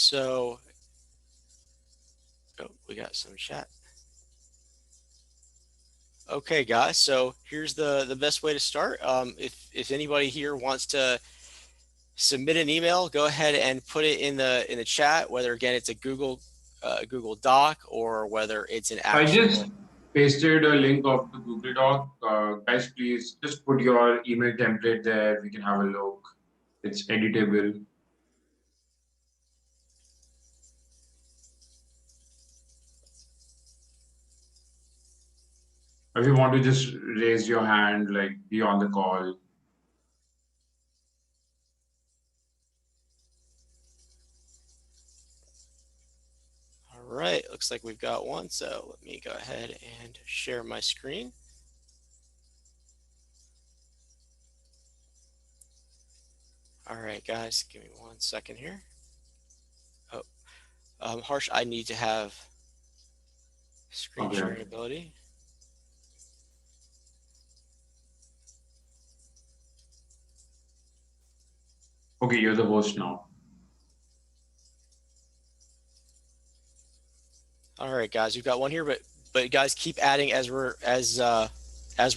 So, oh, we got some chat. Okay, guys. So here's the best way to start. If anybody here wants to submit an email, go ahead and put it in the chat. Whether again it's a Google Doc or whether it's an I just actual. pasted a link of the Google Doc. Guys, please just put your email template there. We can have a look. It's editable. If you want to just raise your hand, like be on the call. All right, looks like we've got one. So let me go ahead and share my screen. All right, guys, give me 1 second here. Oh, Harsh, I need to have screen Okay. sharing ability. Okay, you're the host now. All right, guys, we've got one here, but guys, keep adding as we're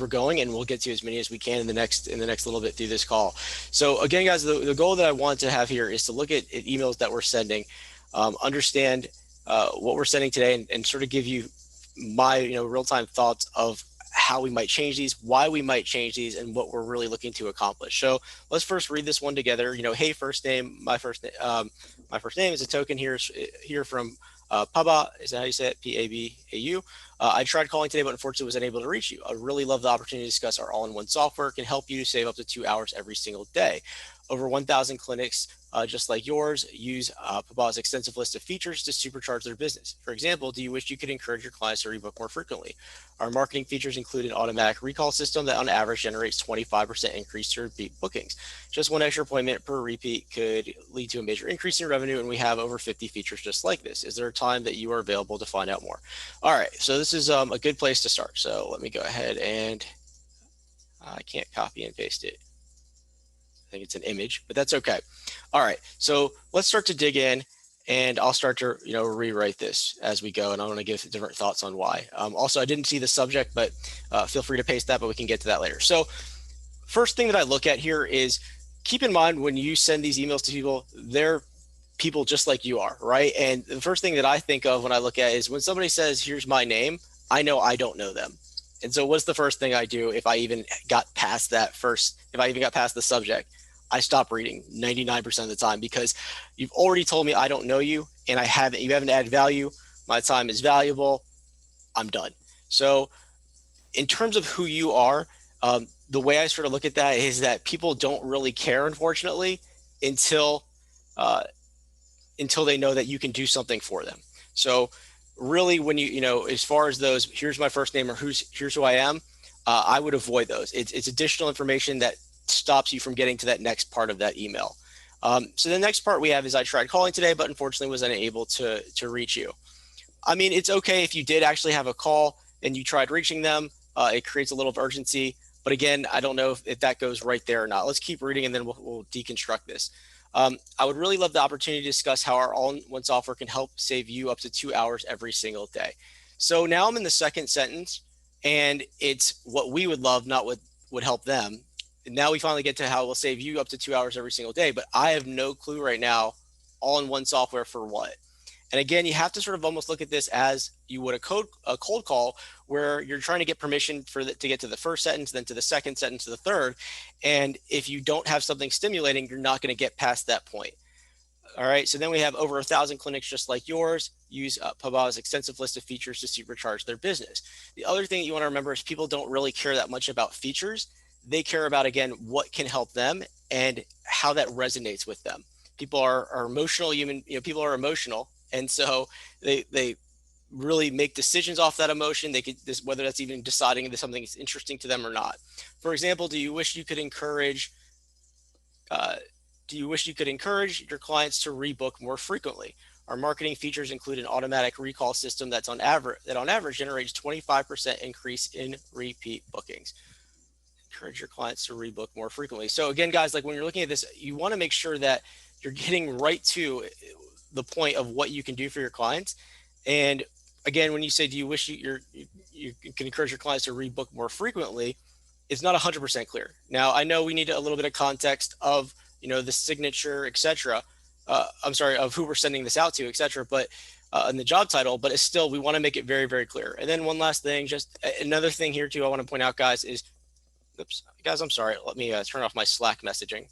going, and we'll get to as many as we can in the next little bit through this call. So again, guys, the goal that I want to have here is to look at emails that we're sending, understand what we're sending today, and sort of give you my real-time thoughts of how we might change these, why we might change these, and what we're really looking to accomplish. So let's first read this one together. Hey, first name, my first name is a token here from Paba. Is that how you say it? Pabau. I tried calling today, but unfortunately was unable to reach you. I really love the opportunity to discuss our all-in-one software. It can help you save up to 2 hours every single day. Over 1,000 clinics just like yours use Paba's extensive list of features to supercharge their business. For example, do you wish you could encourage your clients to rebook more frequently? Our marketing features include an automatic recall system that on average generates 25% increase to repeat bookings. Just one extra appointment per repeat could lead to a major increase in revenue, and we have over 50 features just like this. Is there a time that you are available to find out more? All right, so this is a good place to start. So let me go ahead and I can't copy and paste it. I think it's an image, but that's okay. All right, so let's start to dig in, and I'll start to rewrite this as we go, and I want to give different thoughts on why. Also, I didn't see the subject, but feel free to paste that, but we can get to that later. So first thing that I look at here is keep in mind when you send these emails to people, they're people just like you are, right? And the first thing that I think of when I look at it is when somebody says, here's my name, I know I don't know them. And so what's the first thing I do if I even got past the subject? I stop reading 99% of the time because you've already told me I don't know you and you haven't added value. My time is valuable. I'm done. So in terms of who you are, the way I sort of look at that is that people don't really care, unfortunately, until uh, they know that you can do something for them. So really, when as far as those, here's my first name or here's who I am, I would avoid those. It's additional information that stops you from getting to that next part of that email. So the next part we have is I tried calling today, but unfortunately was unable to reach you. I mean, it's okay if you did actually have a call and you tried reaching them. It creates a little of urgency. But again, I don't know if that goes right there or not. Let's keep reading and then we'll deconstruct this. I would really love the opportunity to discuss how our all-in-one software can help save you up to 2 hours every single day. So now I'm in the second sentence, and it's what we would love, not what would help them. And now we finally get to how we'll save you up to 2 hours every single day. But I have no clue right now, all-in-one software for what. And again, you have to sort of almost look at this as you would a cold call where you're trying to get permission to get to the first sentence, then to the second sentence, to the third. And if you don't have something stimulating, you're not going to get past that point. All right. So then we have over 1,000 clinics just like yours use Paba's extensive list of features to supercharge their business. The other thing that you want to remember is people don't really care that much about features. They care about, again, what can help them and how that resonates with them. People are emotional people are emotional. And so they really make decisions off that emotion. They could whether that's even deciding if something is interesting to them or not. For example, do you wish you could encourage your clients to rebook more frequently? Our marketing features include an automatic recall system that on average generates 25% increase in repeat bookings. Encourage your clients to rebook more frequently. So again, guys, like when you're looking at this, you want to make sure that you're getting right to the point of what you can do for your clients. And again, when you say, do you wish you can encourage your clients to rebook more frequently, it's not 100% clear. Now, I know we need a little bit of context of, the signature, etc. I'm sorry, of who we're sending this out to, etc. But in the job title, but it's still, we want to make it very, very clear. And then one last thing, just another thing here too, I want to point out, guys, is, oops, guys, I'm sorry. Let me turn off my Slack messaging.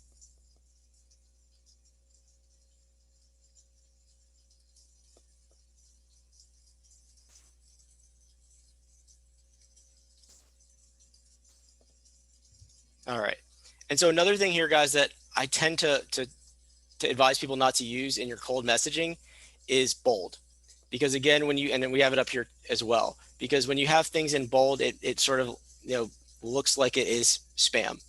All right. And so another thing here, guys, that I tend to advise people not to use in your cold messaging is bold. Because again, and then we have it up here as well, because when you have things in bold, it sort of, looks like it is spam.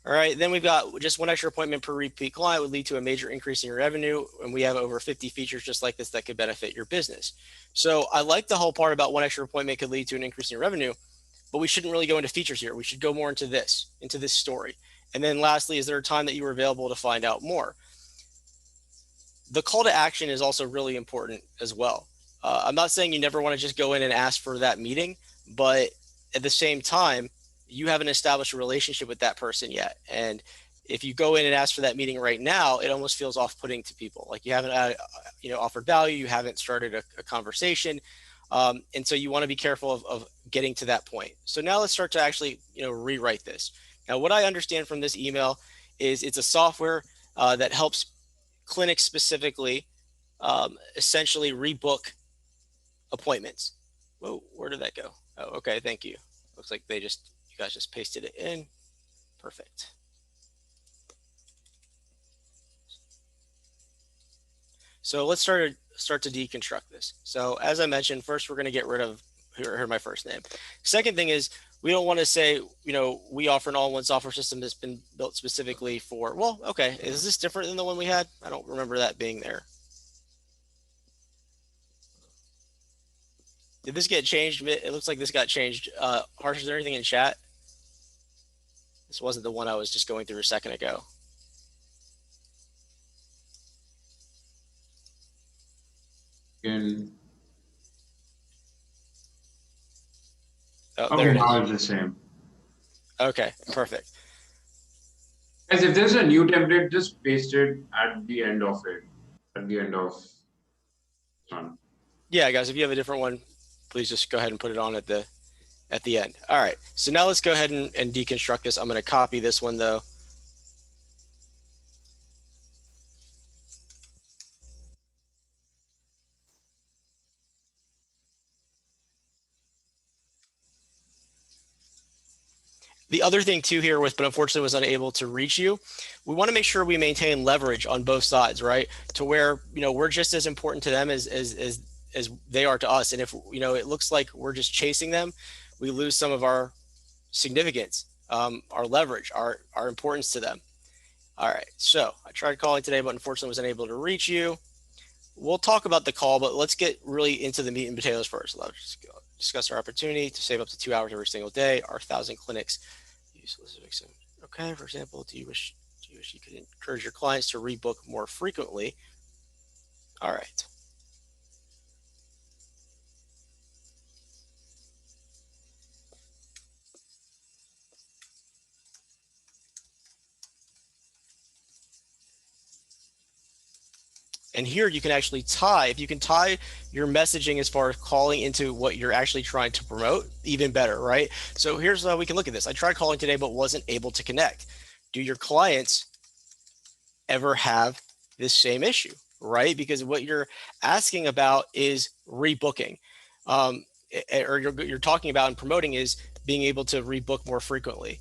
All right, then we've got just one extra appointment per repeat client would lead to a major increase in your revenue. And we have over 50 features just like this that could benefit your business. So I like the whole part about one extra appointment could lead to an increase in your revenue, but we shouldn't really go into features here. We should go more into this story. And then lastly, is there a time that you were available to find out more? The call to action is also really important as well. I'm not saying you never want to just go in and ask for that meeting, but at the same time, you haven't established a relationship with that person yet. And if you go in and ask for that meeting right now, it almost feels off-putting to people. Like you haven't, offered value, you haven't started a conversation. And so you want to be careful of getting to that point. So now let's start to actually, rewrite this. Now, what I understand from this email is it's a software that helps clinics specifically essentially rebook appointments. Whoa, where did that go? Oh, okay, thank you. Looks like you guys just pasted it in. Perfect. So let's start to deconstruct this. So as I mentioned, first we're going to get rid of here my first name. Second thing is we don't want to say, we offer an all-in-one software system that's been built specifically for, well, okay, is this different than the one we had? I don't remember that being there. Did this get changed? It looks like this got changed. Harsh, is there anything in chat? This wasn't the one I was just going through a second ago. And Oh, okay, there it now is. it's the same. Okay, perfect. Guys, if there's a new template, just paste it at the end of it. At the end of one. Yeah, guys, if you have a different one, please just go ahead and put it on at the end. All right, so now let's go ahead and deconstruct this. I'm going to copy this one though. The other thing too here but unfortunately was unable to reach you, we want to make sure we maintain leverage on both sides, right? To where, we're just as important to them as they are to us. And if, it looks like we're just chasing them, we lose some of our significance, our leverage, our importance to them. All right, so I tried calling today, but unfortunately was unable to reach you. We'll talk about the call, but let's get really into the meat and potatoes first. Let's discuss our opportunity to save up to 2 hours every single day. Our 1,000 clinics. Okay, for example, do you wish you could encourage your clients to rebook more frequently? All right. And here you can actually if you can tie your messaging as far as calling into what you're actually trying to promote, even better, right? So here's how we can look at this. I tried calling today, but wasn't able to connect. Do your clients ever have this same issue, right? Because what you're asking about is rebooking, or you're talking about and promoting is being able to rebook more frequently.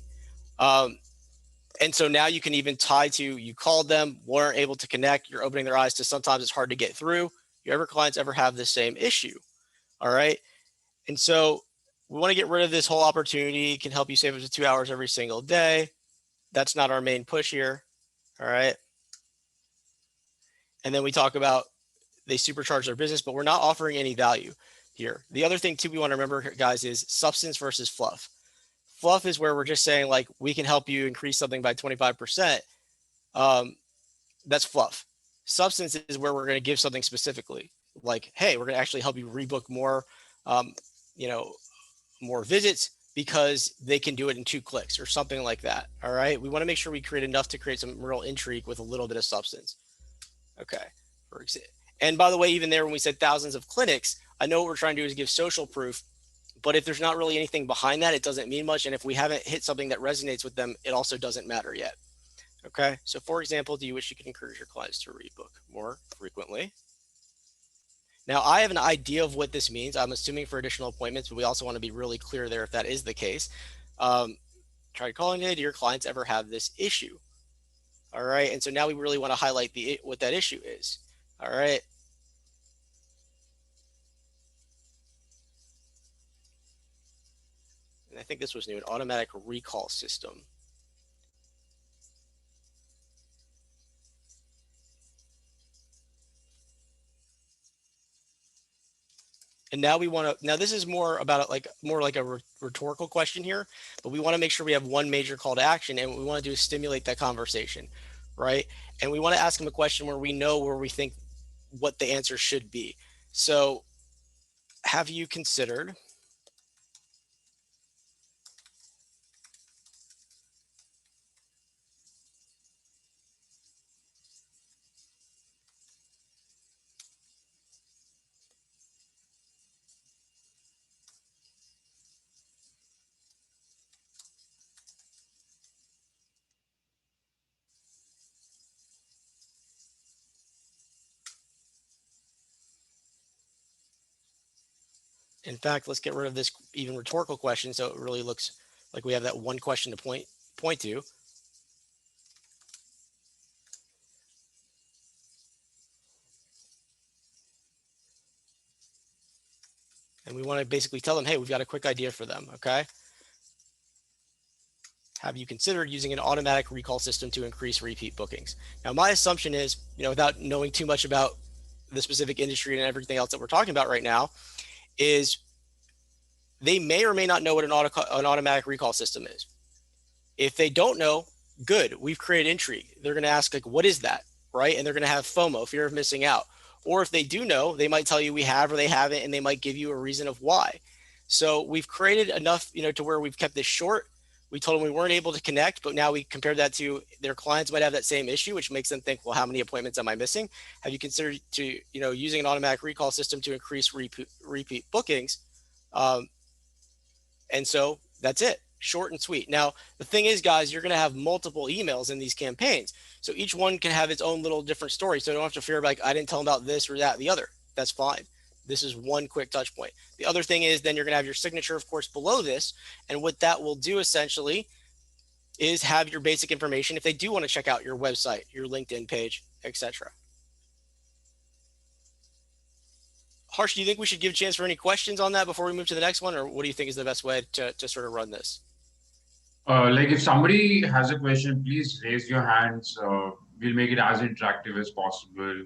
And so now you can even tie to, you called them, weren't able to connect, you're opening their eyes to sometimes it's hard to get through. Your clients ever have the same issue? All right. And so we want to get rid of this whole opportunity. It can help you save up to 2 hours every single day. That's not our main push here. All right. And then we talk about they supercharge their business, but we're not offering any value here. The other thing too we want to remember, guys, is substance versus fluff. Fluff is where we're just saying like we can help you increase something by 25%. That's fluff. Substance is where we're going to give something specifically, like, hey, we're going to actually help you rebook more, um, you know, more visits because they can do it in 2 clicks or something like that. All right. We want to make sure we create enough to create some real intrigue with a little bit of substance. Okay. For example, and by the way, even there, when we said thousands of clinics, I know what we're trying to do is give social proof, but if there's not really anything behind that, it doesn't mean much. And if we haven't hit something that resonates with them, it also doesn't matter yet. Okay. So for example, do you wish you could encourage your clients to rebook more frequently? Now, I have an idea of what this means. I'm assuming for additional appointments, but we also want to be really clear there if that is the case. Um, Try calling today. Do your clients ever have this issue? All right. And so now we really want to highlight what that issue is. All right. And I think this was new, an automatic recall system. And now we want to, now this is more about more like a rhetorical question here, but we want to make sure we have one major call to action, and what we want to do is stimulate that conversation, right? And we want to ask them a question where we know where we think what the answer should be. So have you considered, in fact, let's get rid of this even rhetorical question so it really looks like we have that one question to point to. And we want to basically tell them, hey, we've got a quick idea for them, okay? Have you considered using an automatic recall system to increase repeat bookings? Now, my assumption is, without knowing too much about the specific industry and everything else that we're talking about right now, is they may or may not know what an automatic recall system is. If they don't know, good, we've created intrigue. They're going to ask, like, what is that, right? And they're going to have FOMO, fear of missing out. Or if they do know, they might tell you we have or they haven't, and they might give you a reason of why. So we've created enough, to where we've kept this short. We told them we weren't able to connect, but now we compared that to their clients might have that same issue, which makes them think, well, how many appointments am I missing? Have you considered using an automatic recall system to increase repeat bookings? And so that's it, short and sweet. Now, the thing is, guys, you're going to have multiple emails in these campaigns. So each one can have its own little different story. So you don't have to fear like, I didn't tell them about this or that, the other. That's fine. This is one quick touch point. The other thing is then you're going to have your signature, of course, below this. And what that will do essentially is have your basic information if they do want to check out your website, your LinkedIn page, etc. Harsh, do you think we should give a chance for any questions on that before we move to the next one? Or what do you think is the best way to sort of run this? Like if somebody has a question, please raise your hands. We'll make it as interactive as possible.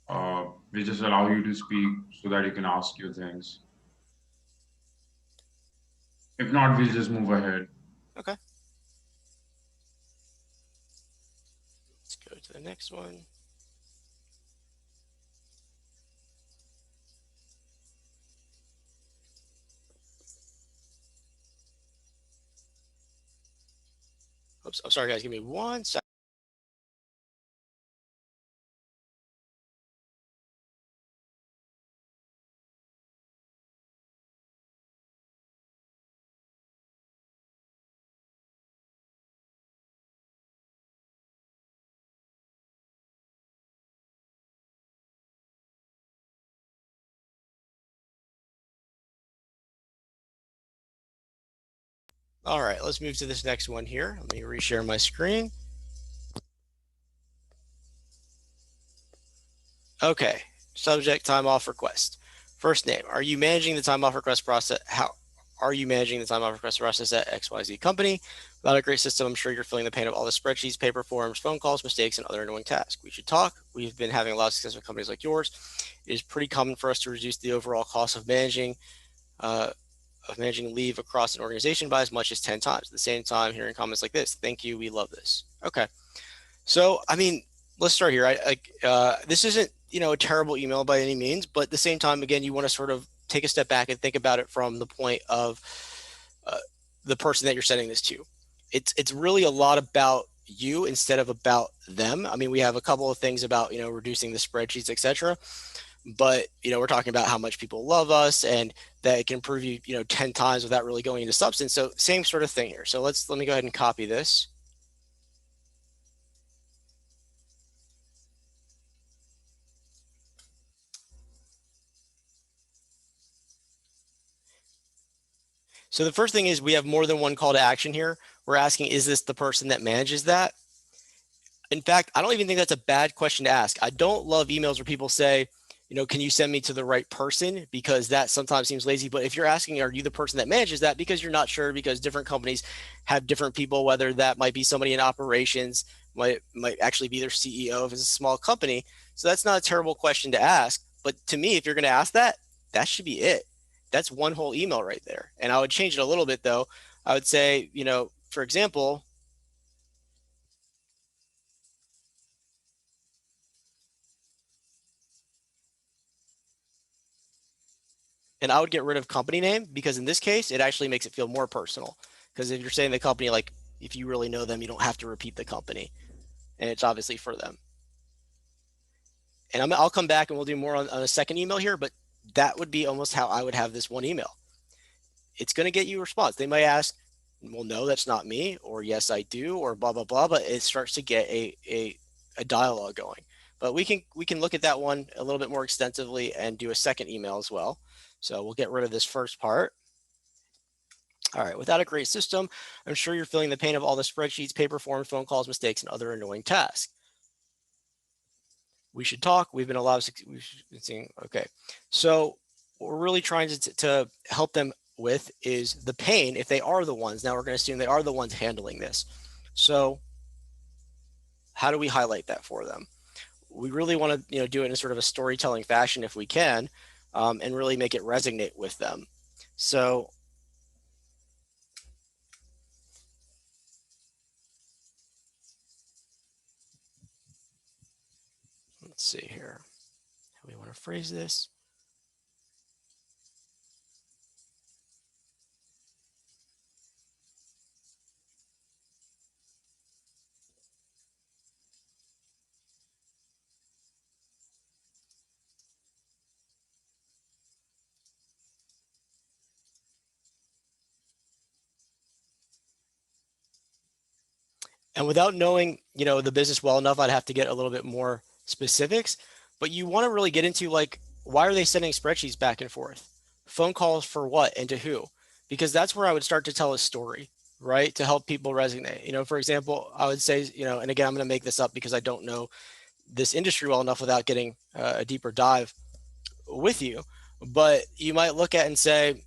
We'll just allow you to speak so that you can ask your things. If not, we'll just move ahead. Okay. Let's go to the next one. Oops, I'm sorry, guys. Give me 1 second. All right, let's move to this next one here. Let me reshare my screen. Okay, subject time off request. First name, are you managing the time off request process? How are you managing the time off request process at XYZ company? Without a great system, I'm sure you're feeling the pain of all the spreadsheets, paper forms, phone calls, mistakes, and other annoying tasks. We should talk. We've been having a lot of success with companies like yours. It is pretty common for us to reduce the overall cost of managing leave across an organization by as much as 10 times. At the same time, hearing comments like this, thank you, we love this. Okay. So, I mean, let's start here. This isn't, a terrible email by any means, but at the same time, again, you want to sort of take a step back and think about it from the point of uh, the person that you're sending this to. It's really a lot about you instead of about them. I mean, we have a couple of things about, reducing the spreadsheets, etc. But, we're talking about how much people love us and that it can improve you, 10 times without really going into substance. So same sort of thing here. So let me go ahead and copy this. So the first thing is we have more than one call to action here. We're asking, is this the person that manages that? In fact, I don't even think that's a bad question to ask. I don't love emails where people say, can you send me to the right person? Because that sometimes seems lazy. But if you're asking, are you the person that manages that? Because you're not sure, because different companies have different people, whether that might be somebody in operations, might actually be their CEO if it's a small company. So that's not a terrible question to ask. But to me, if you're going to ask that, that should be it. That's one whole email right there. And I would change it a little bit though. I would say, for example, and I would get rid of company name, because in this case, it actually makes it feel more personal. Because if you're saying the company, like if you really know them, you don't have to repeat the company, and it's obviously for them. And I'll come back and we'll do more on a second email here, but that would be almost how I would have this one email. It's going to get you a response. They might ask, well, no, that's not me, or yes, I do, or blah blah blah. But it starts to get a dialogue going. But we can look at that one a little bit more extensively and do a second email as well. So we'll get rid of this first part. All right, without a great system, I'm sure you're feeling the pain of all the spreadsheets, paper forms, phone calls, mistakes, and other annoying tasks. We should talk. We've been allowed. We've been seeing. Okay, so what we're really trying to help them with is the pain. If they are the ones, now we're going to assume they are the ones handling this. So how do we highlight that for them? We really want to do it in sort of a storytelling fashion if we can, and really make it resonate with them. So let's see here how we want to phrase this. And without knowing, the business well enough, I'd have to get a little bit more specifics. But you want to really get into, like, why are they sending spreadsheets back and forth? Phone calls for what and to who? Because that's where I would start to tell a story, right? To help people resonate. For example, I would say, and again, I'm going to make this up because I don't know this industry well enough without getting a deeper dive with you. But you might look at and say,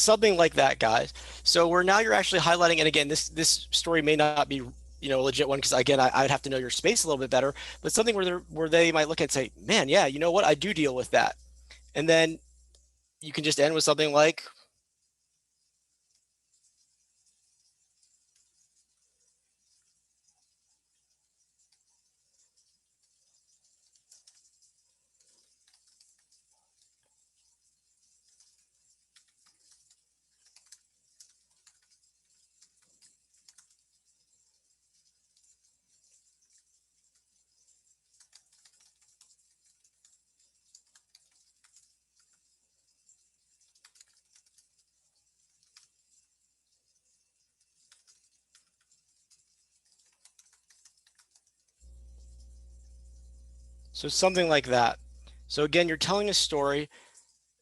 something like that, guys. So where now you're actually highlighting, and again, this story may not be a legit one because again, I'd have to know your space a little bit better, but something where they might look and say, man, yeah, you know what, I do deal with that, and then you can just end with something like, so something like that. So again, you're telling a story,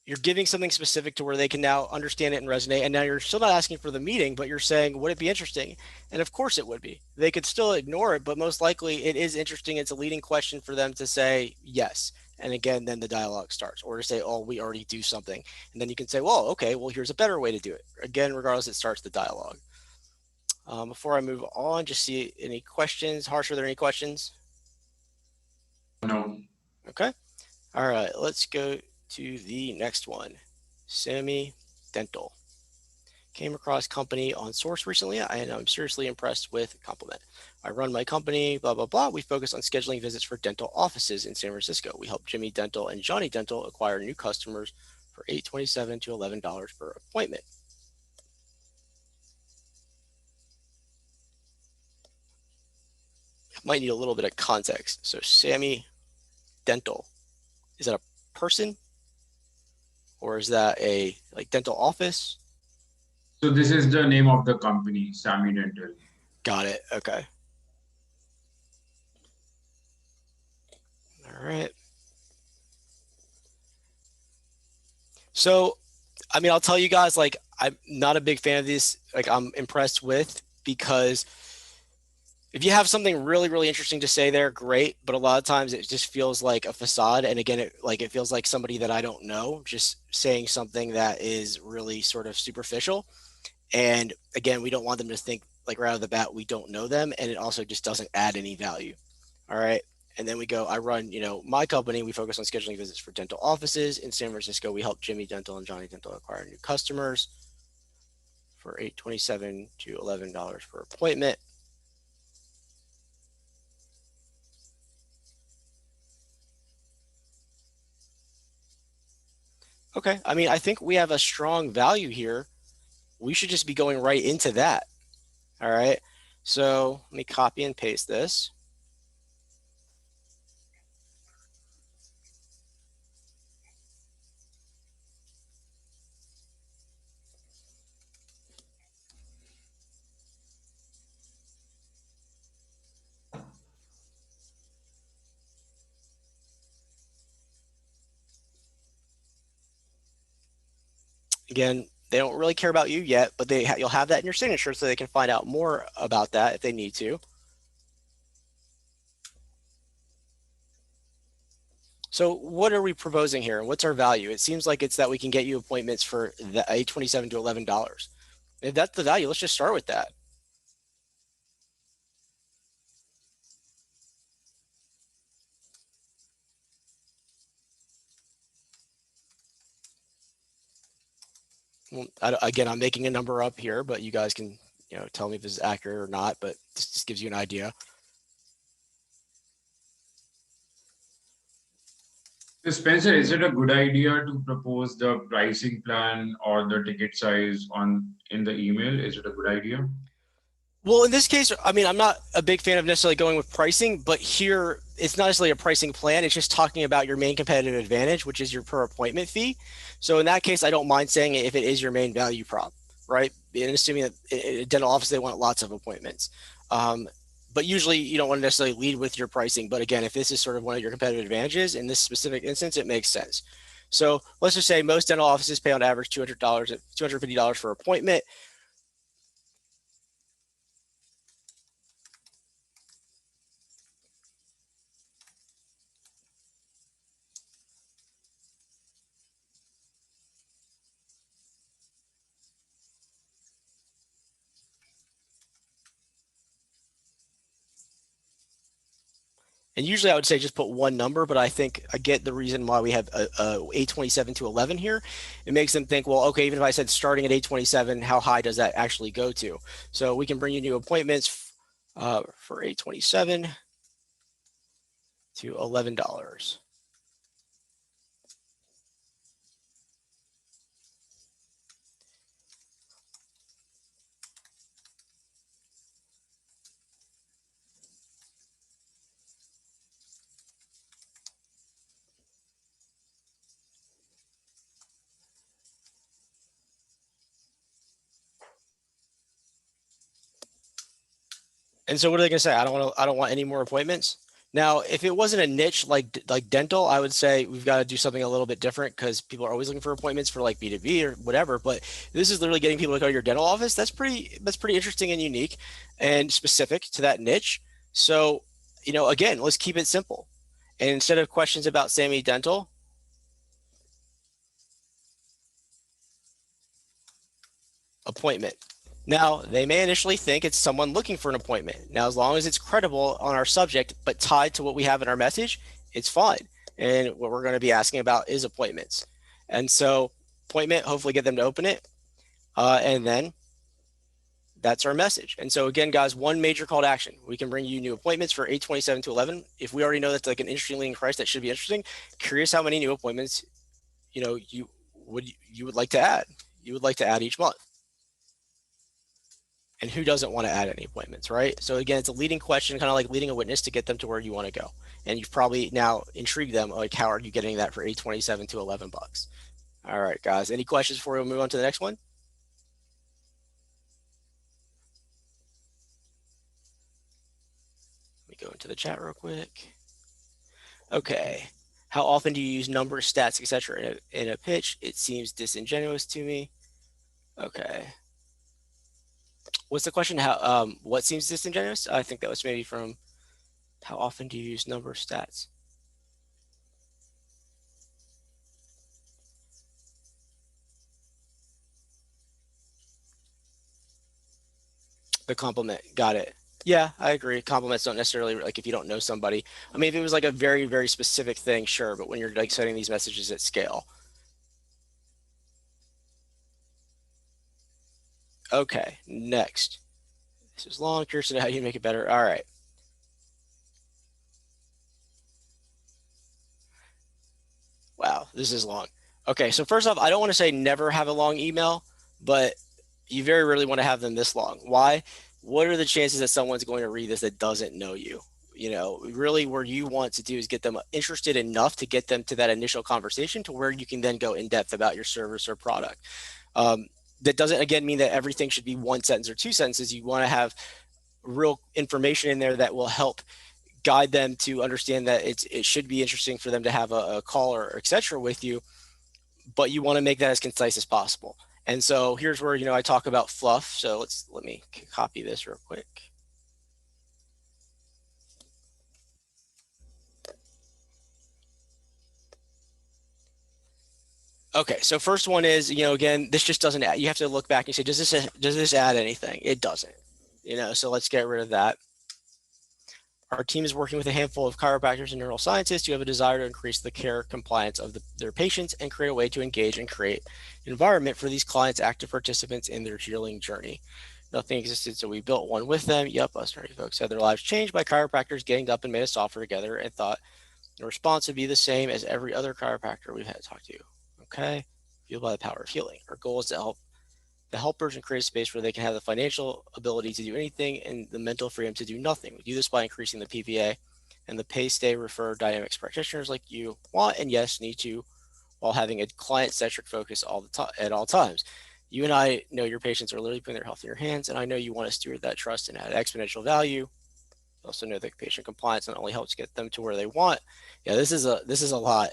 you're giving something specific to where they can now understand it and resonate. And now you're still not asking for the meeting, but you're saying, would it be interesting? And of course it would be. They could still ignore it, but most likely it is interesting. It's a leading question for them to say yes. And again, then the dialogue starts, or to say, oh, we already do something. And then you can say, well, okay, well, here's a better way to do it. Again, regardless, it starts the dialogue. Before I move on, just see any questions. Harsh, are there any questions? No. Okay. All right, let's go to the next one. Sammy Dental. Came across company on Source recently, and I'm seriously impressed with compliment. I run my company, blah, blah, blah. We focus on scheduling visits for dental offices in San Francisco. We help Jimmy Dental and Johnny Dental acquire new customers for $8.27 to $11 per appointment. Might need a little bit of context. So Sammy Dental, is that a person or is that a like dental office? So this is the name of the company, Sammy Dental. Got it. Okay. All right. So, I mean, I'll tell you guys, like, I'm not a big fan of this. Like, I'm impressed with because if you have something really, really interesting to say there, great. But a lot of times it just feels like a facade. And again, it feels like somebody that I don't know just saying something that is really sort of superficial. And again, we don't want them to think like right out of the bat, we don't know them. And it also just doesn't add any value. All right. And then we go, I run, my company, we focus on scheduling visits for dental offices in San Francisco. We help Jimmy Dental and Johnny Dental acquire new customers for $8.27 to $11 per appointment. Okay. I mean, I think we have a strong value here. We should just be going right into that. All right. So let me copy and paste this. Again, they don't really care about you yet, but you'll have that in your signature so they can find out more about that if they need to. So what are we proposing here? What's our value? It seems like it's that we can get you appointments for the $8.27 to $11. If that's the value, let's just start with that. Well, again, I'm making a number up here, but you guys can tell me if this is accurate or not. But this just gives you an idea. So Spencer, is it a good idea to propose the pricing plan or the ticket size on in the email? Is it a good idea? Well, in this case, I mean, I'm not a big fan of necessarily going with pricing, but here it's not necessarily a pricing plan. It's just talking about your main competitive advantage, which is your per appointment fee. So in that case, I don't mind saying it if it is your main value prop, right? And assuming that in a dental office, they want lots of appointments. Um, but usually you don't want to necessarily lead with your pricing. But again, if this is sort of one of your competitive advantages in this specific instance, it makes sense. So let's just say most dental offices pay on average $200, $250 for appointment. And usually I would say just put one number, but I think I get the reason why we have a 827 to 11 here. It makes them think, well, okay, even if I said starting at 827, how high does that actually go to? So we can bring you new appointments for 827 to $11. And so what are they going to say? I don't want any more appointments. Now, if it wasn't a niche like dental, I would say we've got to do something a little bit different because people are always looking for appointments for like B2B or whatever. But this is literally getting people to go to your dental office. That's pretty interesting and unique and specific to that niche. So, again, let's keep it simple. And instead of questions about Sammy Dental, appointment. Now, they may initially think it's someone looking for an appointment. Now, as long as it's credible on our subject, but tied to what we have in our message, it's fine. And what we're going to be asking about is appointments. And so, appointment, hopefully get them to open it. And then that's our message. And so, again, guys, one major call to action. We can bring you new appointments for 827 to 11. If we already know that's like an interesting leading price, that should be interesting. Curious how many new appointments, you would like to add. You would like to add each month. And who doesn't want to add any appointments, right? So again, it's a leading question, kind of like leading a witness to get them to where you want to go. And you've probably now intrigued them, like, how are you getting that for 827 to $11? All right, guys, any questions before we move on to the next one? Let me go into the chat real quick. Okay. How often do you use numbers, stats, etc. in a pitch? It seems disingenuous to me. Okay. What's the question? What seems disingenuous? I think that was maybe from how often do you use numbers, stats? The compliment. Got it. Yeah, I agree. Compliments don't necessarily like if you don't know somebody. I mean, if it was like a very, very specific thing, sure, but when you're like sending these messages at scale. Okay, next. This is long. Curious to know how you make it better. All right. Wow, this is long. Okay, so first off, I don't want to say never have a long email, but you very rarely want to have them this long. Why? What are the chances that someone's going to read this that doesn't know you? Really where you want to do is get them interested enough to get them to that initial conversation to where you can then go in depth about your service or product. Um, that doesn't, again, mean that everything should be one sentence or two sentences. You want to have real information in there that will help guide them to understand that it should be interesting for them to have a call or et cetera with you, but you want to make that as concise as possible. And so here's where, I talk about fluff. So let me copy this real quick. Okay, so first one is, again, this just doesn't add, you have to look back and say, does this add anything? It doesn't. So let's get rid of that. Our team is working with a handful of chiropractors and neuroscientists who have a desire to increase the care compliance of their patients and create a way to engage and create an environment for these clients, active participants in their healing journey. Nothing existed, so we built one with them. Yep, us nerdy folks had their lives changed by chiropractors getting up and made a software together and thought the response would be the same as every other chiropractor we've had to talk to. Okay, fueled by the power of healing. Our goal is to help the helpers and create a space where they can have the financial ability to do anything and the mental freedom to do nothing. We do this by increasing the PPA and the pay, stay, refer dynamics practitioners like you want and yes, need to, while having a client-centric focus at all times. You and I know your patients are literally putting their health in your hands, and I know you want to steward that trust and add exponential value. You also know that patient compliance not only helps get them to where they want. Yeah, this is a lot.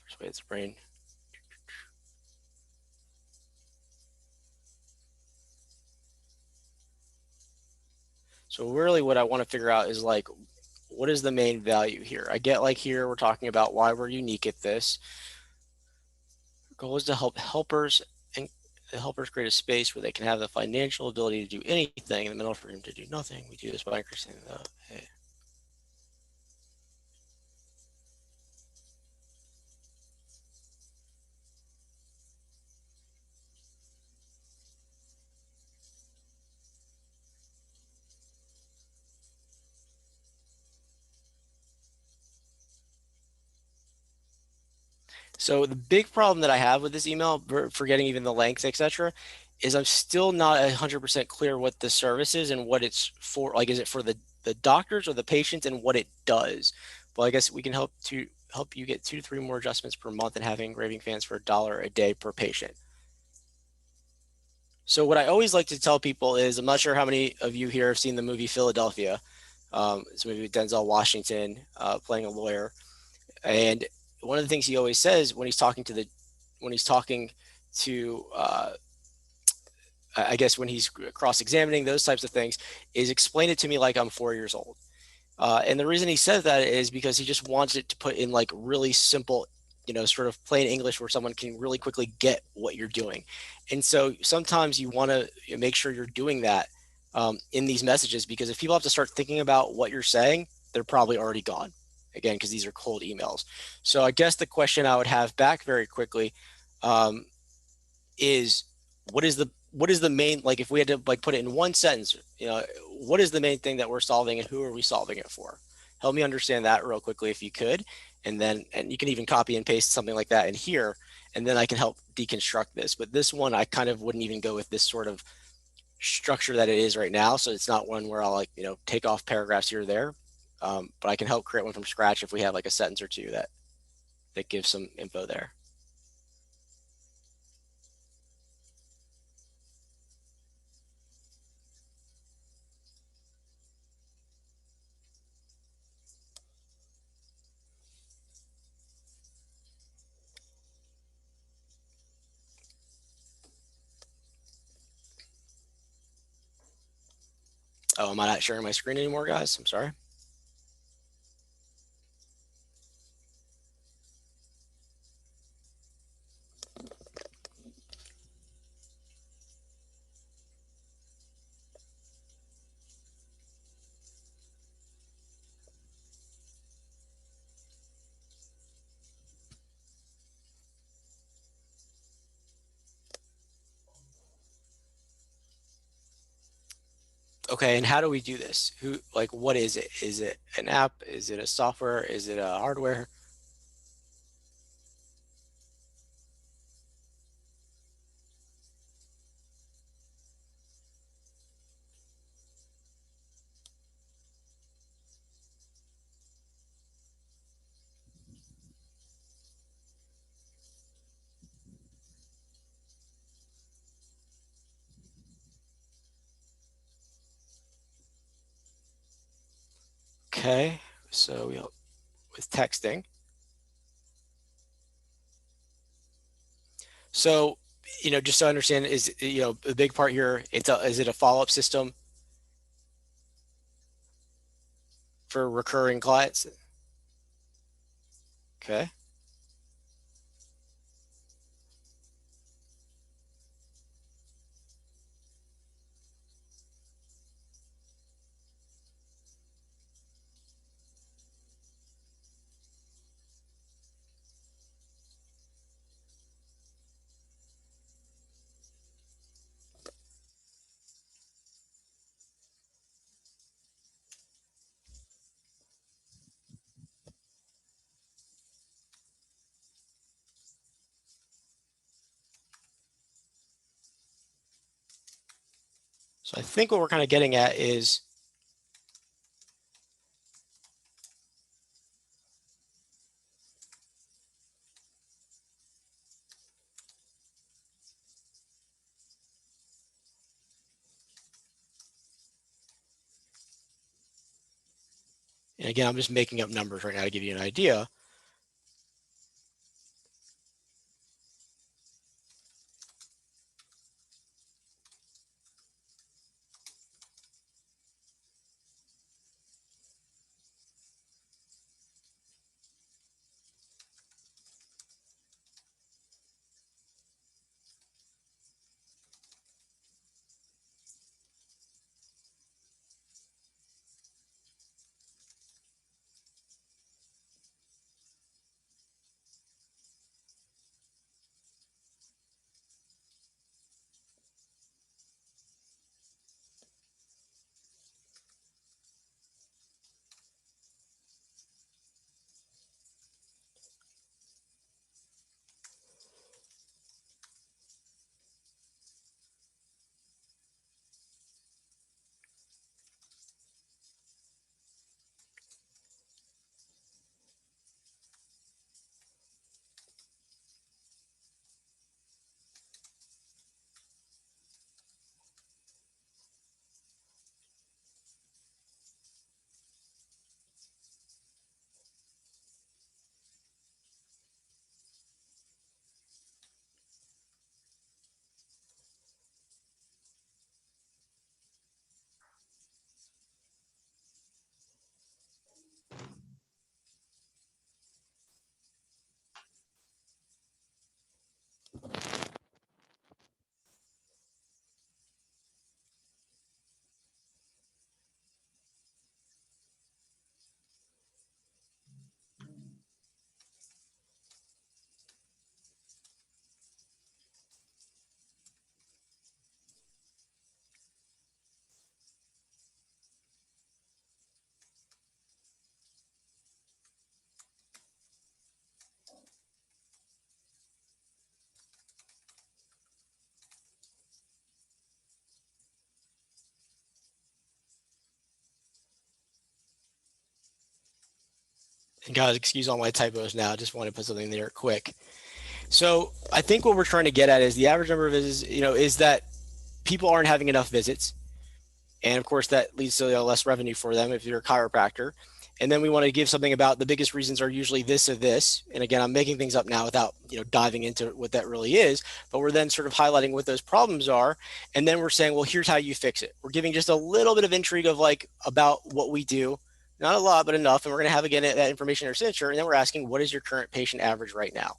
Persuade the brain. So really what I want to figure out is like, what is the main value here? I get like here, we're talking about why we're unique at this. Our goal is to help helpers and the helpers create a space where they can have the financial ability to do anything in the middle for him to do nothing. We do this by increasing the. So the big problem that I have with this email, forgetting even the length, etc., is I'm still not 100% clear what the service is and what it's for. Like, is it for the doctors or the patients and what it does? Well, I guess we can help you get 2 to 3 more adjustments per month and having engraving fans for $1 a day per patient. So what I always like to tell people is, I'm not sure how many of you here have seen the movie Philadelphia. It's a movie with Denzel Washington playing a lawyer, and one of the things he always says when he's talking to the when he's talking to I guess when he's cross-examining those types of things is explain it to me like I'm 4 years old. And the reason he says that is because he just wants it to put in like really simple, sort of plain English where someone can really quickly get what you're doing. And so sometimes you want to make sure you're doing that in these messages, because if people have to start thinking about what you're saying, they're probably already gone. Again, because these are cold emails. So I guess the question I would have back very quickly um, is what is the main, like, if we had to like put it in one sentence, what is the main thing that we're solving and who are we solving it for? Help me understand that real quickly if you could, and you can even copy and paste something like that in here, and then I can help deconstruct this. But this one I kind of wouldn't even go with this sort of structure that it is right now, so it's not one where I'll like take off paragraphs here or there. But I can help create one from scratch if we have like a sentence or two that gives some info there. Oh, am I not sharing my screen anymore, guys? I'm sorry. Okay, and how do we do this? Like, what is it? Is it an app? Is it a software? Is it a hardware? Okay, so with texting. So, just to understand, is a big part here? Is it a follow-up system for recurring clients? Okay. So I think what we're kind of getting at is, and again, I'm just making up numbers right now to give you an idea. And guys, excuse all my typos now. I just want to put something there quick. So I think what we're trying to get at is the average number of visits, is that people aren't having enough visits. And of course, that leads to less revenue for them if you're a chiropractor. And then we want to give something about the biggest reasons are usually this or this. And again, I'm making things up now without diving into what that really is. But we're then sort of highlighting what those problems are, and then we're saying, well, here's how you fix it. We're giving just a little bit of intrigue of like about what we do, not a lot, but enough. And we're going to have again that information in our signature, and then we're asking, what is your current patient average right now?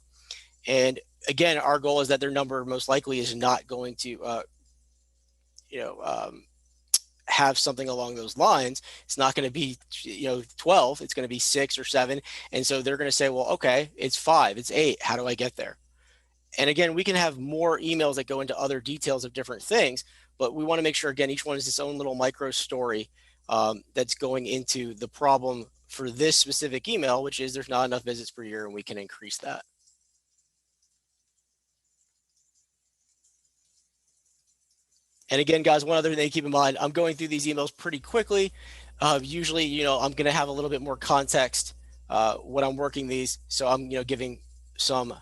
And again, our goal is that their number most likely is not going to, you know, um, have something along those lines. It's not going to be 12, it's going to be 6 or 7. And so they're going to say, well, okay, it's 5, it's 8, how do I get there? And again, we can have more emails that go into other details of different things, but we want to make sure, again, each one is its own little micro story that's going into the problem for this specific email, which is there's not enough visits per year and we can increase that. And again, guys, one other thing to keep in mind, I'm going through these emails pretty quickly. Usually, I'm going to have a little bit more context when I'm working these. So I'm, giving some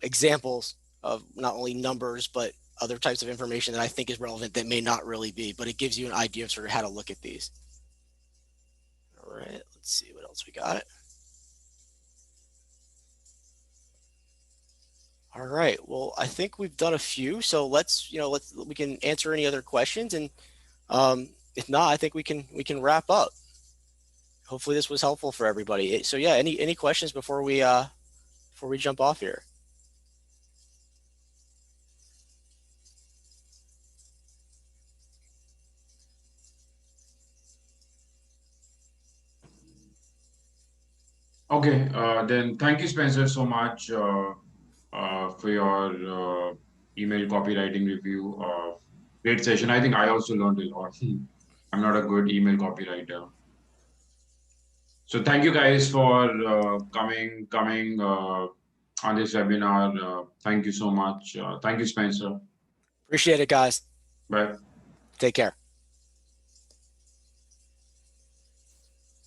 examples of not only numbers, but other types of information that I think is relevant that may not really be, but it gives you an idea of sort of how to look at these. All right, let's see what else we got. All right, well, I think we've done a few, so we can answer any other questions, and if not, I think we can wrap up. Hopefully, this was helpful for everybody. So yeah, any questions before we jump off here? Okay, then thank you, Spencer, so much for your email copywriting review. Great session. I think I also learned a lot. I'm not a good email copywriter. So thank you guys for coming on this webinar. Thank you so much. Thank you, Spencer. Appreciate it, guys. Bye. Take care.